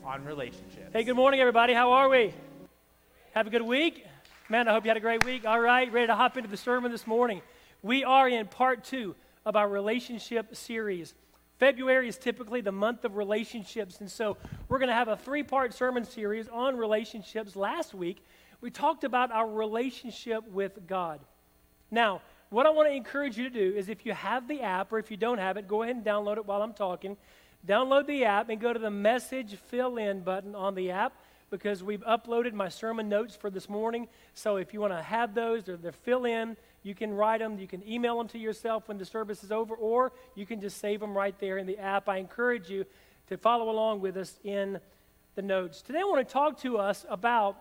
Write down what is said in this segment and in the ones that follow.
on relationships. Hey, good morning, everybody. How are we? Have a good week? Man, I hope you had a great week. All right, ready to hop into the sermon this morning. We are in part 2 of our relationship series. February is typically the month of relationships, and so we're going to have a 3-part sermon series on relationships. Last week, we talked about our relationship with God. Now, what I want to encourage you to do is if you have the app, or if you don't have it, go ahead and download it while I'm talking. Download the app and go to the message fill-in button on the app, because we've uploaded my sermon notes for this morning. So if you want to have those, they're fill-in. You can write them. You can email them to yourself when the service is over, or you can just save them right there in the app. I encourage you to follow along with us in the notes. Today I want to talk to us about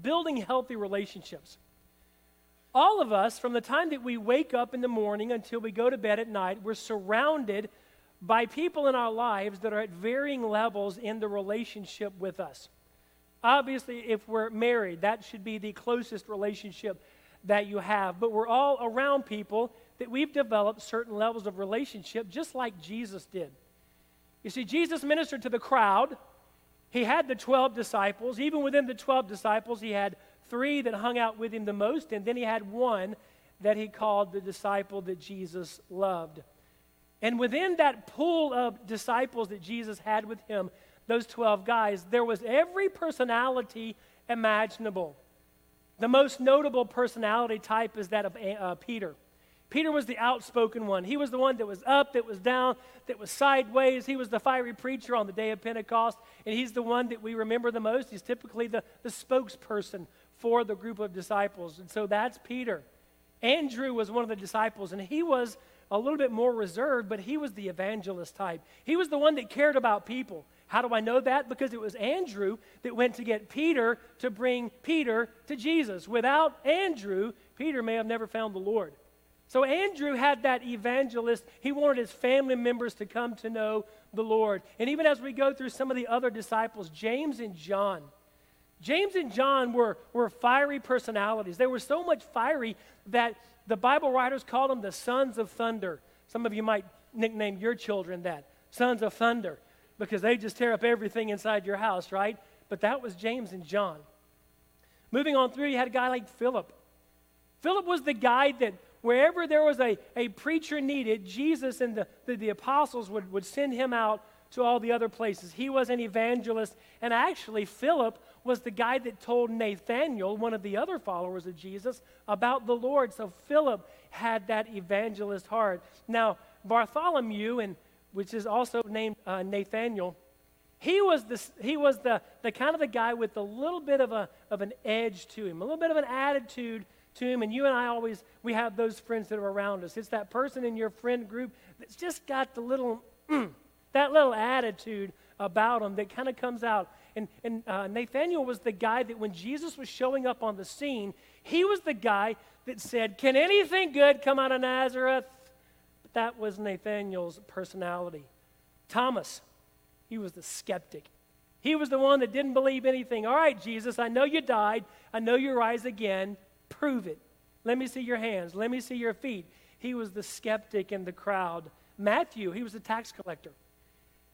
building healthy relationships. All of us, from the time that we wake up in the morning until we go to bed at night, we're surrounded by people in our lives that are at varying levels in the relationship with us. Obviously, if we're married, that should be the closest relationship that you have. But we're all around people that we've developed certain levels of relationship, just like Jesus did. You see, Jesus ministered to the crowd. He had the 12 disciples. Even within the 12 disciples, he had 3 that hung out with him the most, and then he had 1 that he called the disciple that Jesus loved. And within that pool of disciples that Jesus had with him, those 12 guys, there was every personality imaginable. The most notable personality type is that of Peter. Peter was the outspoken one. He was the one that was up, that was down, that was sideways. He was the fiery preacher on the day of Pentecost, and he's the one that we remember the most. He's typically the spokesperson for the group of disciples, and so that's Peter. Andrew was one of the disciples, and he was a little bit more reserved, but he was the evangelist type. He was the one that cared about people. How do I know that? Because it was Andrew that went to get Peter to bring Peter to Jesus. Without Andrew, Peter may have never found the Lord. So Andrew had that evangelist. He wanted his family members to come to know the Lord. And even as we go through some of the other disciples, James and John were fiery personalities. They were so much fiery that the Bible writers called them the sons of thunder. Some of you might nickname your children that, sons of thunder, because they just tear up everything inside your house, right? But that was James and John. Moving on through, you had a guy like Philip. Philip was the guy that wherever there was a preacher needed, Jesus and the apostles would send him out to all the other places. He was an evangelist, and actually Philip was the guy that told Nathanael, one of the other followers of Jesus, about the Lord. So Philip had that evangelist heart. Now, Bartholomew, which is also named Nathanael, he was the kind of the guy with a little bit of an edge to him, a little bit of an attitude to him. And you and I we have those friends that are around us. It's that person in your friend group that's just got the little that little attitude about them that kind of comes out. And Nathanael was the guy that when Jesus was showing up on the scene, he was the guy that said, "Can anything good come out of Nazareth?" But that was Nathanael's personality. Thomas, he was the skeptic. He was the one that didn't believe anything. "All right, Jesus, I know you died. I know you rise again. Prove it. Let me see your hands. Let me see your feet." He was the skeptic in the crowd. Matthew, he was a tax collector.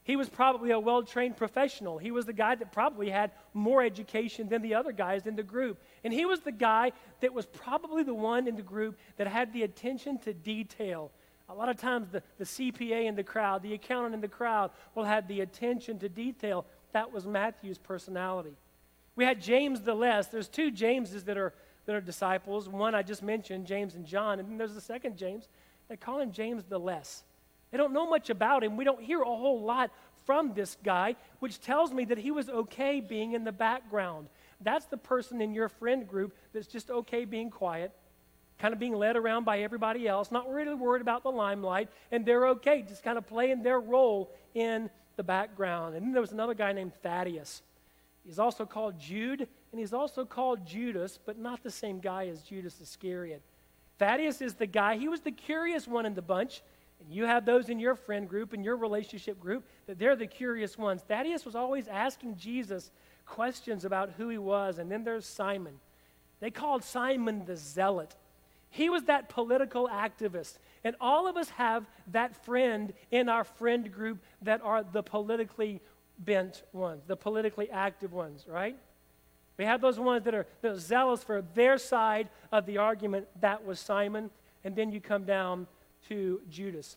He was probably a well-trained professional. He was the guy that probably had more education than the other guys in the group. And he was the guy that was probably the one in the group that had the attention to detail. A lot of times the CPA in the crowd, the accountant in the crowd will have the attention to detail. That was Matthew's personality. We had James the Less. There's 2 Jameses that are disciples. One I just mentioned, James and John, and then there's the second James. They call him James the Less. They don't know much about him. We don't hear a whole lot from this guy, which tells me that he was okay being in the background. That's the person in your friend group that's just okay being quiet, kind of being led around by everybody else, not really worried about the limelight, and they're okay just kind of playing their role in the background. And then there was another guy named Thaddeus. He's also called Jude, and he's also called Judas, but not the same guy as Judas Iscariot. Thaddeus is the guy, he was the curious one in the bunch. And you have those in your friend group, in your relationship group, that they're the curious ones. Thaddeus was always asking Jesus questions about who he was. And then there's Simon. They called Simon the Zealot. He was that political activist. And all of us have that friend in our friend group that are the politically bent ones, the politically active ones, right? We have those ones that are zealous for their side of the argument. That was Simon. And then you come down to Judas,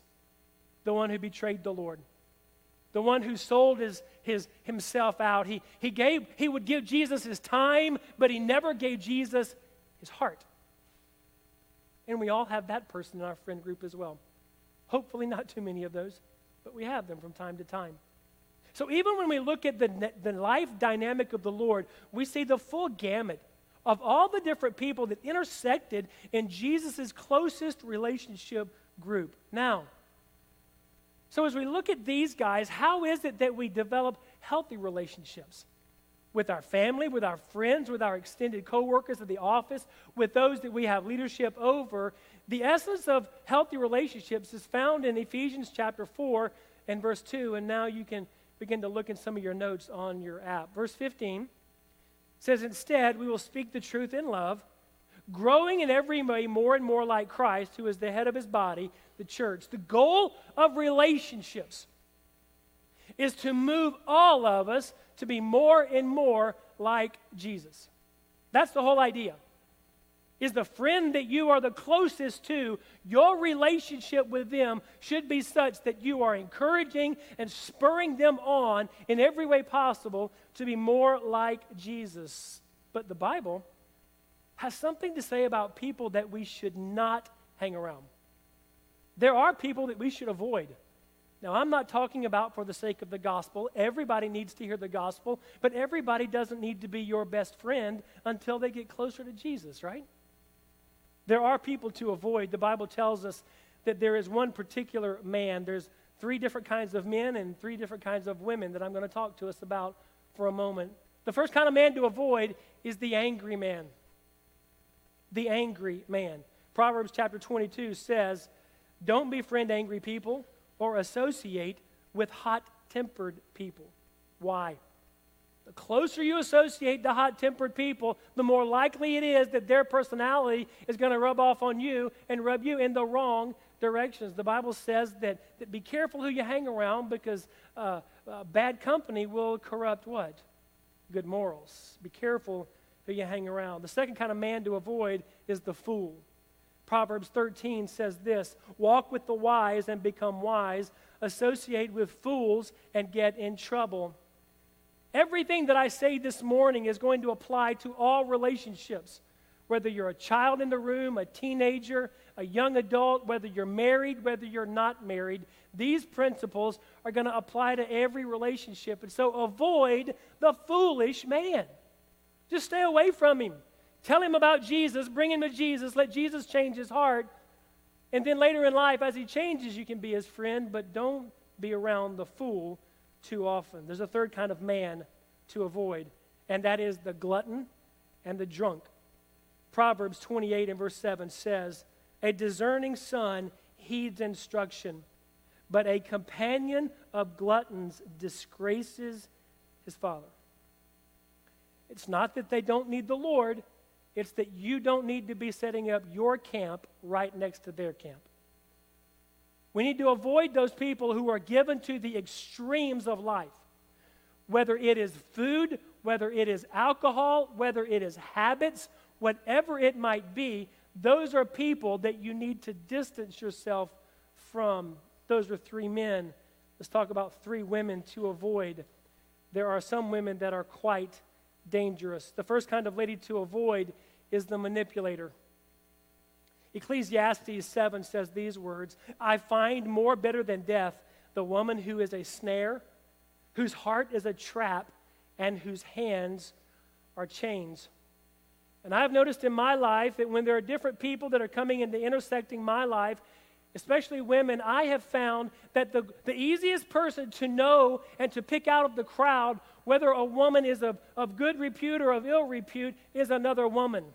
the one who betrayed the Lord, the one who sold himself out. He would give Jesus his time, but he never gave Jesus his heart. And we all have that person in our friend group as well. Hopefully not too many of those, but we have them from time to time. So even when we look at the life dynamic of the Lord, we see the full gamut of all the different people that intersected in Jesus' closest relationship group. Now, so as we look at these guys, how is it that we develop healthy relationships? With our family, with our friends, with our extended coworkers at the office, with those that we have leadership over. The essence of healthy relationships is found in Ephesians chapter 4 and verse 2, and now you can begin to look in some of your notes on your app. Verse 15 says, "Instead, we will speak the truth in love, growing in every way more and more like Christ, who is the head of his body, the church." The goal of relationships is to move all of us to be more and more like Jesus. That's the whole idea. Is the friend that you are the closest to, your relationship with them should be such that you are encouraging and spurring them on in every way possible to be more like Jesus. But the Bible has something to say about people that we should not hang around. There are people that we should avoid. Now, I'm not talking about for the sake of the gospel. Everybody needs to hear the gospel, but everybody doesn't need to be your best friend until they get closer to Jesus, right? There are people to avoid. The Bible tells us that there is one particular man. There's 3 different kinds of men and 3 different kinds of women that I'm going to talk to us about for a moment. The first kind of man to avoid is the angry man. The angry man. Proverbs chapter 22 says, "Don't befriend angry people or associate with hot-tempered people." Why? The closer you associate to hot-tempered people, the more likely it is that their personality is going to rub off on you and rub you in the wrong directions. The Bible says that be careful who you hang around, because bad company will corrupt what? Good morals. Be careful who you hang around. The second kind of man to avoid is the fool. Proverbs 13 says this, "Walk with the wise and become wise. Associate with fools and get in trouble." Everything that I say this morning is going to apply to all relationships. Whether you're a child in the room, a teenager, a young adult, whether you're married, whether you're not married, these principles are going to apply to every relationship. And so avoid the foolish man. Just stay away from him. Tell him about Jesus, bring him to Jesus, let Jesus change his heart. And then later in life, as he changes, you can be his friend, but don't be around the fool too often. There's a third kind of man to avoid, and that is the glutton and the drunk. Proverbs 28 and verse 7 says, "A discerning son heeds instruction, but a companion of gluttons disgraces his father." It's not that they don't need the Lord, it's that you don't need to be setting up your camp right next to their camp. We need to avoid those people who are given to the extremes of life, whether it is food, whether it is alcohol, whether it is habits, whatever it might be. Those are people that you need to distance yourself from. Those are 3 men. Let's talk about 3 women to avoid. There are some women that are quite dangerous. The first kind of lady to avoid is the manipulator. Ecclesiastes 7 says these words, "I find more bitter than death the woman who is a snare, whose heart is a trap, and whose hands are chains." And I've noticed in my life that when there are different people that are coming into intersecting my life, especially women, I have found that the easiest person to know and to pick out of the crowd whether a woman is of good repute or of ill repute is another woman.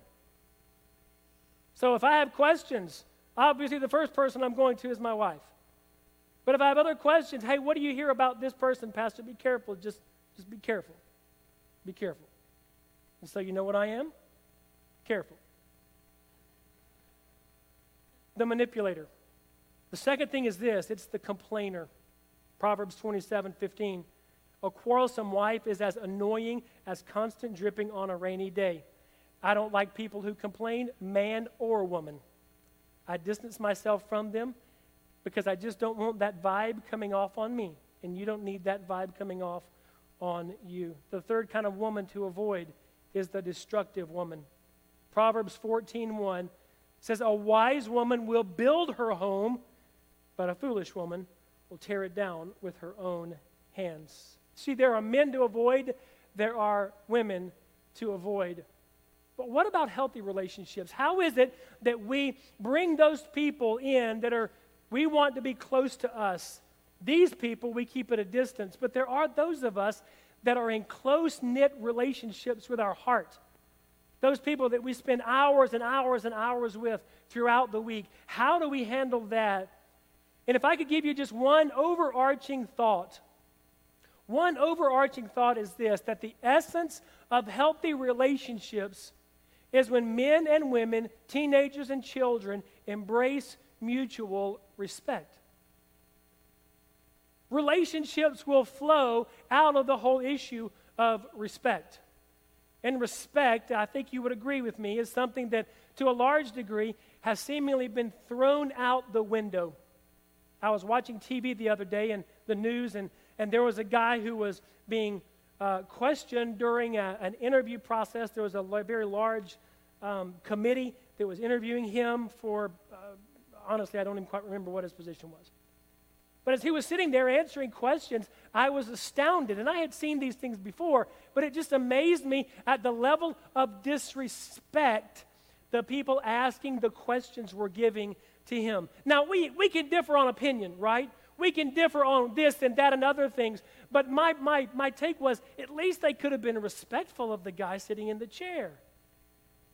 So if I have questions, obviously the first person I'm going to is my wife. But if I have other questions, hey, what do you hear about this person, Pastor? Be careful. Just be careful. Be careful. And so you know what I am? Careful. The manipulator. The second thing is this. It's the complainer. Proverbs 27:15. A quarrelsome wife is as annoying as constant dripping on a rainy day. I don't like people who complain, man or woman. I distance myself from them because I just don't want that vibe coming off on me. And you don't need that vibe coming off on you. The third kind of woman to avoid is the destructive woman. Proverbs 14:1 says, a wise woman will build her home, but a foolish woman will tear it down with her own hands. See, there are men to avoid, there are women to avoid. But what about healthy relationships? How is it that we bring those people in that we want to be close to us? These people we keep at a distance, but there are those of us that are in close-knit relationships with our heart. Those people that we spend hours and hours and hours with throughout the week. How do we handle that? And if I could give you just one overarching thought is this, that the essence of healthy relationships is when men and women, teenagers and children, embrace mutual respect. Relationships will flow out of the whole issue of respect. And respect, I think you would agree with me, is something that to a large degree has seemingly been thrown out the window. I was watching TV the other day and the news, and there was a guy who was being questioned during an interview process. There was a very large committee that was interviewing him for, honestly, I don't even quite remember what his position was. But as he was sitting there answering questions, I was astounded. And I had seen these things before, but it just amazed me at the level of disrespect the people asking the questions were giving to him. Now, we can differ on opinion, right? We can differ on this and that and other things. But my take was, at least they could have been respectful of the guy sitting in the chair.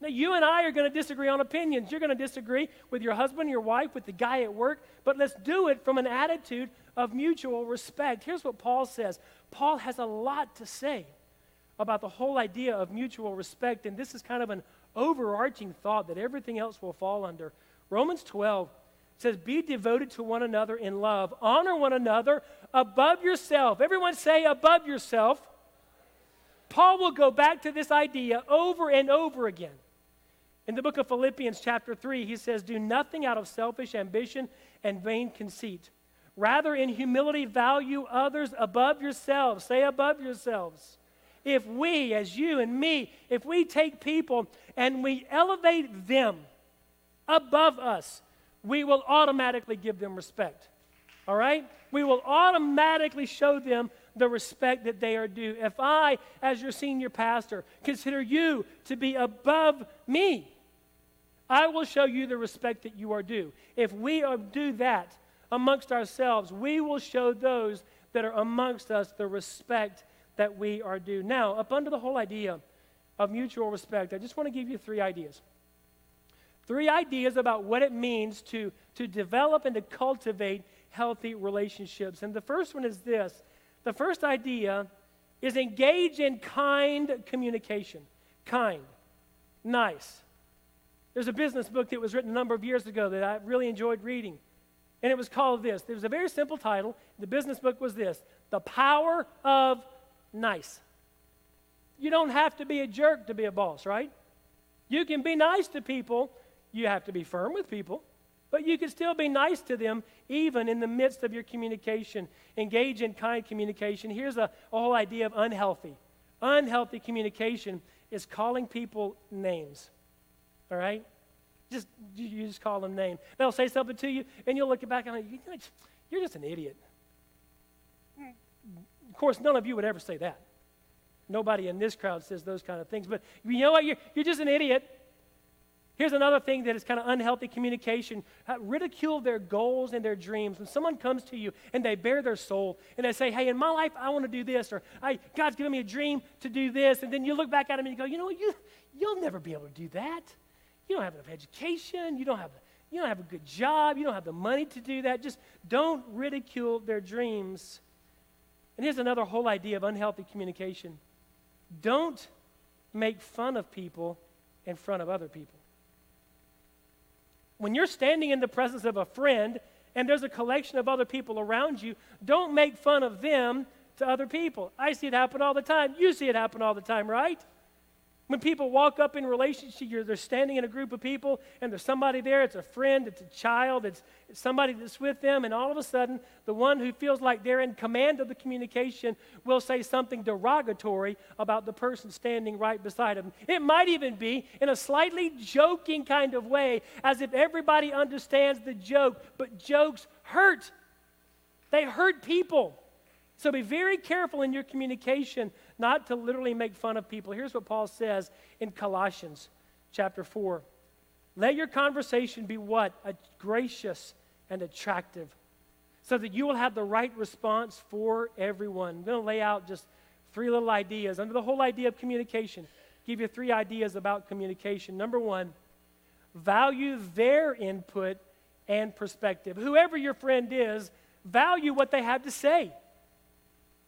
Now, you and I are going to disagree on opinions. You're going to disagree with your husband, your wife, with the guy at work, but let's do it from an attitude of mutual respect. Here's what Paul says. Paul has a lot to say about the whole idea of mutual respect, and this is kind of an overarching thought that everything else will fall under. Romans 12 says, be devoted to one another in love. Honor one another above yourself. Everyone say above yourself. Paul will go back to this idea over and over again. In the book of Philippians chapter 3, he says, do nothing out of selfish ambition and vain conceit. Rather, in humility, value others above yourselves. Say above yourselves. If we, as you and me, if we take people and we elevate them above us, we will automatically give them respect. All right? We will automatically show them the respect that they are due. If I, as your senior pastor, consider you to be above me, I will show you the respect that you are due. If we do that amongst ourselves, we will show those that are amongst us the respect that we are due. Now, up under the whole idea of mutual respect, I just want to give you 3 ideas. 3 ideas about what it means to develop and to cultivate healthy relationships. And the first one is this. The first idea is engage in kind communication. Kind. Nice. There's a business book that was written a number of years ago that I really enjoyed reading. And it was called this. It was a very simple title. The business book was this: The Power of Nice. You don't have to be a jerk to be a boss, right? You can be nice to people. You have to be firm with people. But you can still be nice to them even in the midst of your communication. Engage in kind communication. Here's a whole idea of unhealthy. Unhealthy communication is calling people names. All right? You just call them names. They'll say something to you, and you'll look back and you're just an idiot. Of course, none of you would ever say that. Nobody in this crowd says those kind of things. But you know what? You're just an idiot. Here's another thing that is kind of unhealthy communication. Ridicule their goals and their dreams. When someone comes to you and they bare their soul and they say, hey, in my life, I want to do this, or God's given me a dream to do this, and then you look back at them and you go, you know what? You'll never be able to do that. You don't have enough education. You don't have a good job. You don't have the money to do that. Just don't ridicule their dreams. And here's another whole idea of unhealthy communication. Don't make fun of people in front of other people. When you're standing in the presence of a friend and there's a collection of other people around you, don't make fun of them to other people. I see it happen all the time. You see it happen all the time, right? When people walk up in relationship, they're standing in a group of people, and there's somebody there. It's a friend, it's a child, it's somebody that's with them, and all of a sudden, the one who feels like they're in command of the communication will say something derogatory about the person standing right beside them. It might even be in a slightly joking kind of way, as if everybody understands the joke, but jokes hurt. They hurt people. So be very careful in your communication not to literally make fun of people. Here's what Paul says in Colossians chapter 4. Let your conversation be what? Gracious and attractive, so that you will have the right response for everyone. I'm going to lay out just 3 little ideas under the whole idea of communication. Give you 3 ideas about communication. Number 1, value their input and perspective. Whoever your friend is, value what they have to say.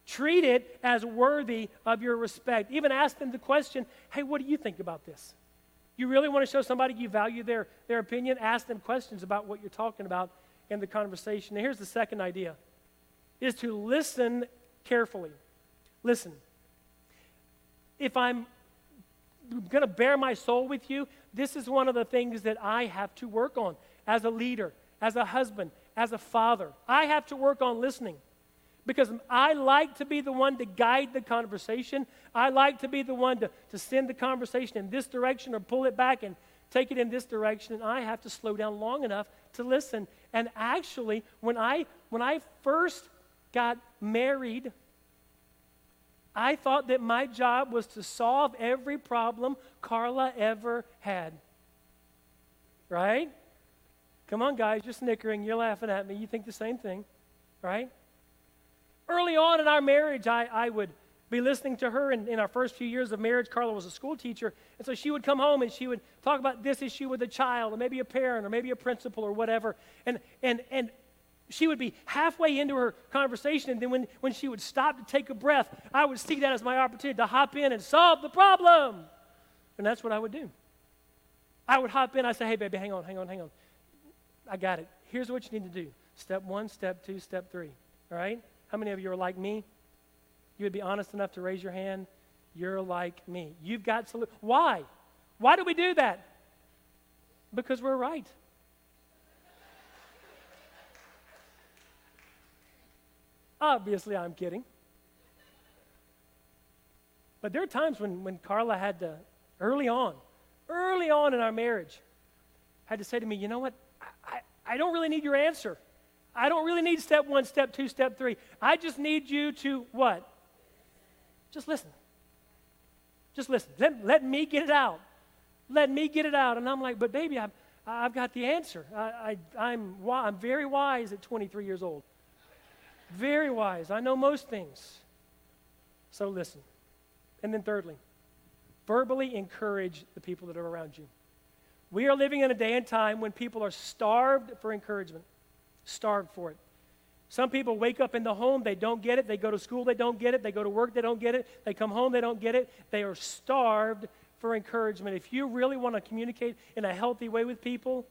Treat it as worthy of your respect. Even ask them the question, hey, what do you think about this? You really want to show somebody you value their opinion? Ask them questions about what you're talking about in the conversation. Now, here's the second idea, is to listen carefully. Listen. If I'm going to bare my soul with you, this is one of the things that I have to work on as a leader, as a husband, as a father. I have to work on listening. Because I like to be the one to guide the conversation. I like to be the one to send the conversation in this direction or pull it back and take it in this direction. And I have to slow down long enough to listen. And actually, when I first got married, I thought that my job was to solve every problem Carla ever had. Right? Come on, guys, you're snickering. You're laughing at me. You think the same thing, right? Early on in our marriage, I would be listening to her. In our first few years of marriage, Carla was a school teacher, and so she would come home and she would talk about this issue with a child, or maybe a parent, or maybe a principal, or whatever. And she would be halfway into her conversation, and then when she would stop to take a breath, I would see that as my opportunity to hop in and solve the problem. And that's what I would do. I would hop in. I'd say, hey, baby, hang on. I got it. Here's what you need to do. Step 1, step 2, step 3. All right? How many of you are like me? You would be honest enough to raise your hand. You're like me. You've got to. Why? Why do we do that? Because we're right. Obviously, I'm kidding. But there are times when Carla had to, early on in our marriage, had to say to me, you know what? I don't really need your answer. I don't really need step 1, step 2, step 3. I just need you to what? Just listen. Just listen. Let me get it out. Let me get it out. And I'm like, but baby, I've got the answer. I'm very wise at 23 years old. Very wise. I know most things. So listen. And then thirdly, verbally encourage the people that are around you. We are living in a day and time when people are starved for encouragement. Starved for it. Some people wake up in the home, they don't get it. They go to school, they don't get it. They go to work, they don't get it. They come home, they don't get it. They are starved for encouragement. If you really want to communicate in a healthy way with people,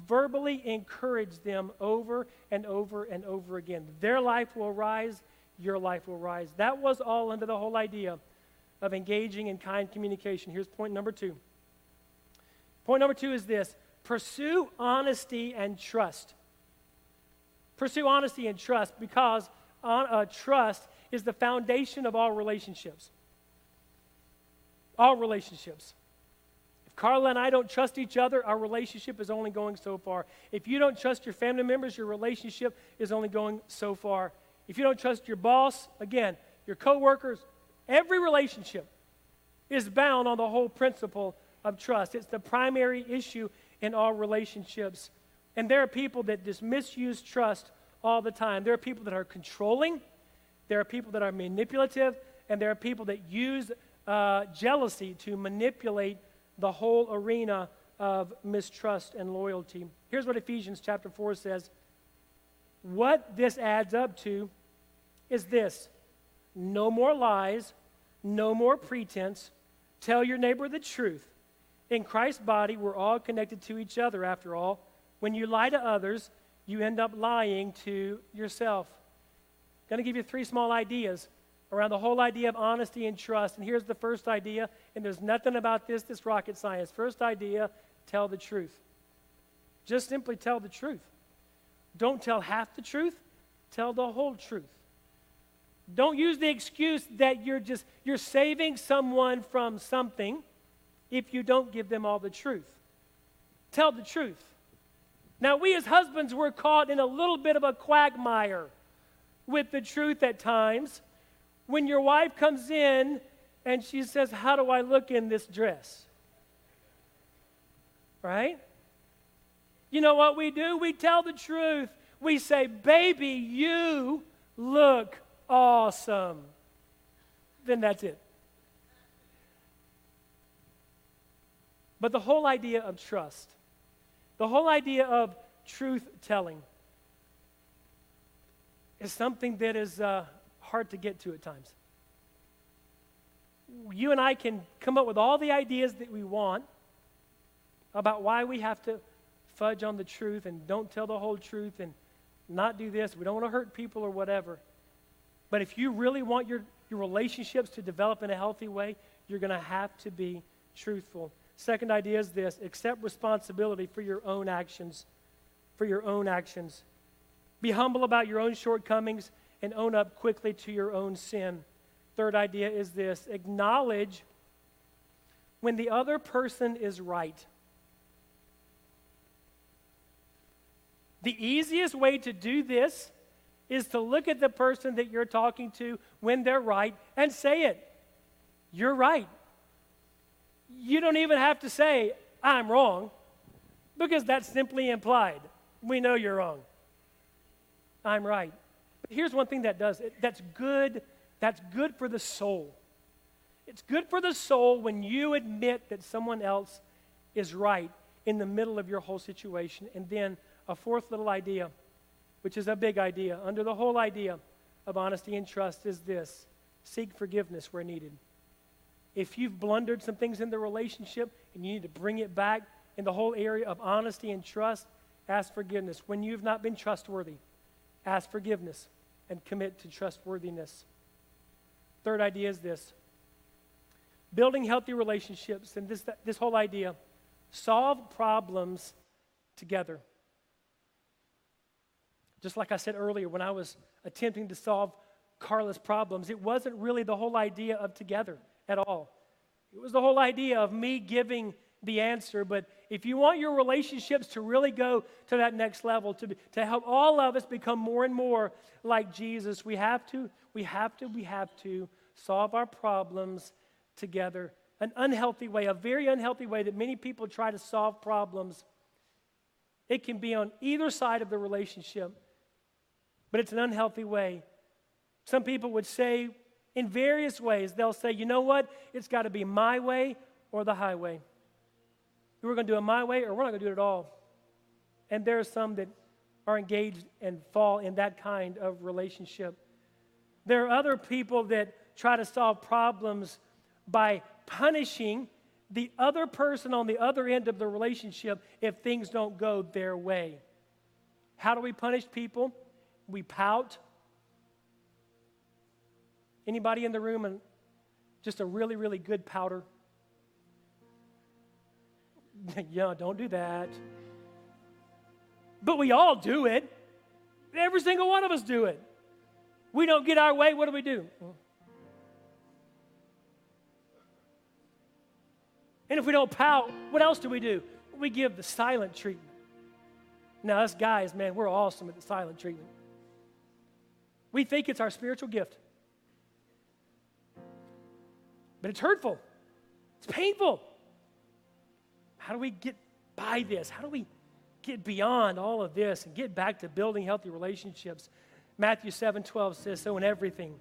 verbally encourage them over and over and over again. Their life will rise, your life will rise. That was all under the whole idea of engaging in kind communication. Here's point number 2. Point number 2 is this: pursue honesty and trust. Pursue honesty and trust, because trust is the foundation of all relationships. All relationships. If Carla and I don't trust each other, our relationship is only going so far. If you don't trust your family members, your relationship is only going so far. If you don't trust your boss, again, your coworkers, every relationship is bound on the whole principle of trust. It's the primary issue in all relationships. And there are people that just misuse trust all the time. There are people that are controlling. There are people that are manipulative. And there are people that use jealousy to manipulate the whole arena of mistrust and loyalty. Here's what Ephesians chapter 4 says. What this adds up to is this: no more lies, no more pretense. Tell your neighbor the truth. In Christ's body, we're all connected to each other, after all. When you lie to others, you end up lying to yourself. I'm going to give you 3 small ideas around the whole idea of honesty and trust. And here's the first idea, and there's nothing about this rocket science. First idea, tell the truth. Just simply tell the truth. Don't tell half the truth, tell the whole truth. Don't use the excuse that you're saving someone from something if you don't give them all the truth. Tell the truth. Now, we as husbands were caught in a little bit of a quagmire with the truth at times. When your wife comes in and she says, "How do I look in this dress?" Right? You know what we do? We tell the truth. We say, "Baby, you look awesome." Then that's it. But the whole idea of trust, the whole idea of truth-telling is something that is hard to get to at times. You and I can come up with all the ideas that we want about why we have to fudge on the truth and don't tell the whole truth and not do this. We don't want to hurt people or whatever. But if you really want your relationships to develop in a healthy way, you're going to have to be truthful. Second idea is this: accept responsibility for your own actions. For your own actions. Be humble about your own shortcomings and own up quickly to your own sin. Third idea is this: acknowledge when the other person is right. The easiest way to do this is to look at the person that you're talking to when they're right and say it. You're right. You don't even have to say, "I'm wrong," because that's simply implied. We know you're wrong. I'm right. But here's one thing that does it. That's good for the soul. It's good for the soul when you admit that someone else is right in the middle of your whole situation. And then a fourth little idea, which is a big idea, under the whole idea of honesty and trust, is this: seek forgiveness where needed. If you've blundered some things in the relationship and you need to bring it back in the whole area of honesty and trust, ask forgiveness. When you've not been trustworthy, ask forgiveness and commit to trustworthiness. Third idea is this: building healthy relationships, and this whole idea, solve problems together. Just like I said earlier, when I was attempting to solve Carla's problems, it wasn't really the whole idea of together at all. It was the whole idea of me giving the answer. But if you want your relationships to really go to that next level, to help all of us become more and more like Jesus, we have to solve our problems together. An unhealthy way, a very unhealthy way that many people try to solve problems. It can be on either side of the relationship, but it's an unhealthy way. Some people would say, in various ways, they'll say, "You know what? It's got to be my way or the highway. We're going to do it my way or we're not going to do it at all." And there are some that are engaged and fall in that kind of relationship. There are other people that try to solve problems by punishing the other person on the other end of the relationship if things don't go their way. How do we punish people? We pout. Anybody in the room and just a really, really good pouter? Yeah, don't do that. But we all do it. Every single one of us do it. We don't get our way, what do? And if we don't pout, what else do? We give the silent treatment. Now, us guys, man, we're awesome at the silent treatment. We think it's our spiritual gift. But it's hurtful. It's painful. How do we get by this? How do we get beyond all of this and get back to building healthy relationships? Matthew 7:12 says, so in everything,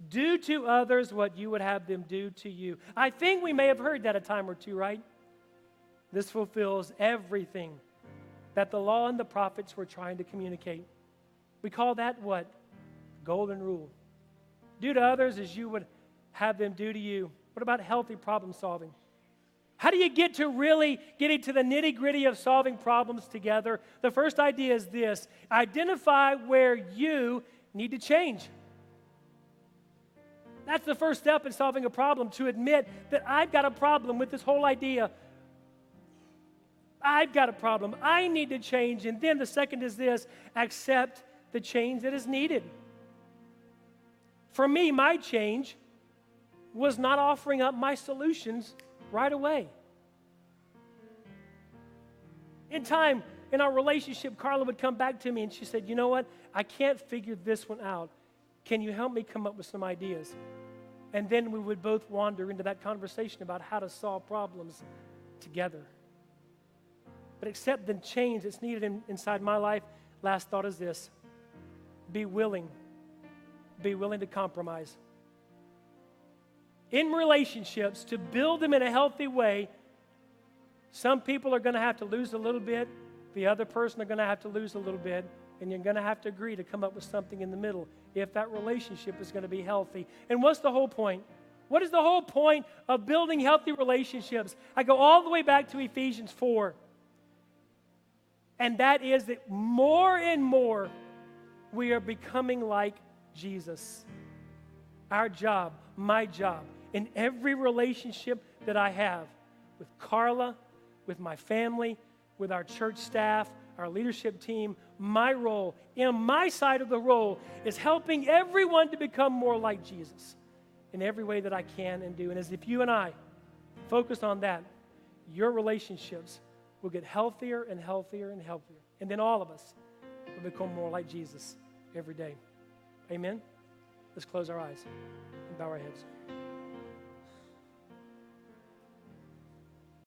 do to others what you would have them do to you. I think we may have heard that a time or two, right? This fulfills everything that the law and the prophets were trying to communicate. We call that what? Golden rule. Do to others as you would have them do to you. What about healthy problem solving? How do you get to really getting to the nitty-gritty of solving problems together? The first idea is this: identify where you need to change. That's the first step in solving a problem, to admit that I've got a problem with this whole idea. I've got a problem. I need to change. And then the second is this: accept the change that is needed. For me, my change was not offering up my solutions right away. In time, in our relationship, Carla would come back to me and she said, you know what? I can't figure this one out. Can you help me come up with some ideas? And then we would both wander into that conversation about how to solve problems together. But accept the change that's needed inside my life. Last thought is this: be willing. Be willing to compromise. In relationships, to build them in a healthy way, some people are going to have to lose a little bit. The other person are going to have to lose a little bit. And you're going to have to agree to come up with something in the middle if that relationship is going to be healthy. And what's the whole point? What is the whole point of building healthy relationships? I go all the way back to Ephesians 4. And that is that more and more we are becoming like Jesus. Our job, my job, in every relationship that I have with Carla, with my family, with our church staff, our leadership team, my role, in my side of the role, is helping everyone to become more like Jesus in every way that I can and do. And as if you and I focus on that, your relationships will get healthier and healthier and healthier. And then all of us will become more like Jesus every day. Amen? Let's close our eyes and bow our heads.